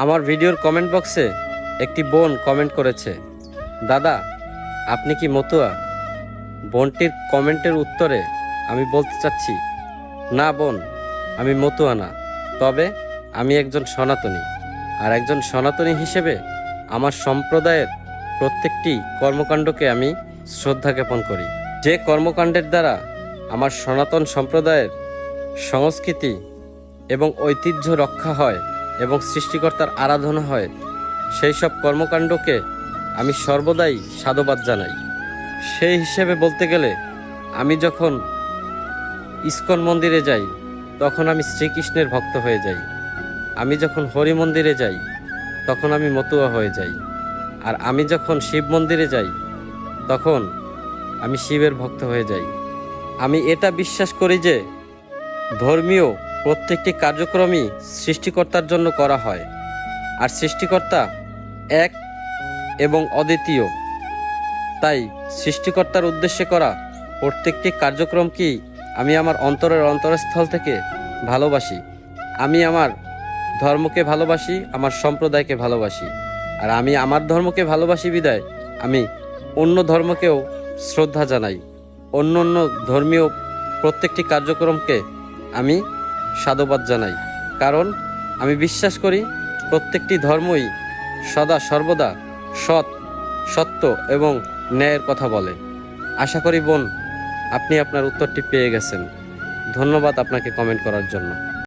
আমার ভিডিওর কমেন্ট বক্সে একটি বোন কমেন্ট করেছে, দাদা আপনি কি মতুয়া? বোনটির কমেন্টের উত্তরে আমি বলতে চাচ্ছি, না বোন, আমি মতুয়া না, তবে আমি একজন সনাতনী। আর একজন সনাতনী হিসেবে আমার সম্প্রদায়ের প্রত্যেকটি কর্মকাণ্ডকে আমি শ্রদ্ধা জ্ঞাপন করি। যে কর্মকাণ্ডের দ্বারা আমার সনাতন সম্প্রদায়ের সংস্কৃতি এবং ঐতিহ্য রক্ষা হয় এবং সৃষ্টিকর্তার আরাধনা হয়, সেই সব কর্মকাণ্ডকে আমি সর্বদাই সাধুবাদ জানাই। সেই হিসেবে বলতে গেলে আমি যখন ইস্কন মন্দিরে যাই তখন আমি শ্রীকৃষ্ণের ভক্ত হয়ে যাই। আমি যখন হরি মন্দিরে যাই তখন আমি মতুয়া হয়ে যাই। আর আমি যখন শিব মন্দিরে যাই তখন আমি শিবের ভক্ত হয়ে যাই। আমি এটা বিশ্বাস করি যে ধর্মীয় প্রত্যেকটি কার্যক্রমই সৃষ্টিকর্তার জন্য করা হয়, আর সৃষ্টিকর্তা এক এবং অদ্বিতীয়। তাই সৃষ্টিকর্তার উদ্দেশ্যে করা প্রত্যেকটি কার্যক্রমকেই আমি আমার অন্তরের অন্তরস্থল থেকে ভালোবাসি। আমি আমার ধর্মকে ভালোবাসি, আমার সম্প্রদায়কে ভালোবাসি। আর আমি আমার ধর্মকে ভালোবাসি বিদায় আমি অন্য ধর্মকেও শ্রদ্ধা জানাই। অন্য অন্য ধর্মীয় প্রত্যেকটি কার্যক্রমকে আমি সাধুবাদ জানাই, কারণ আমি বিশ্বাস করি প্রত্যেকটি ধর্মই সদা সর্বদা সৎ, সত্য এবং ন্যায়ের কথা বলে। আশা করি বোন আপনি আপনার উত্তরটি পেয়ে গেছেন। ধন্যবাদ আপনাকে কমেন্ট করার জন্য।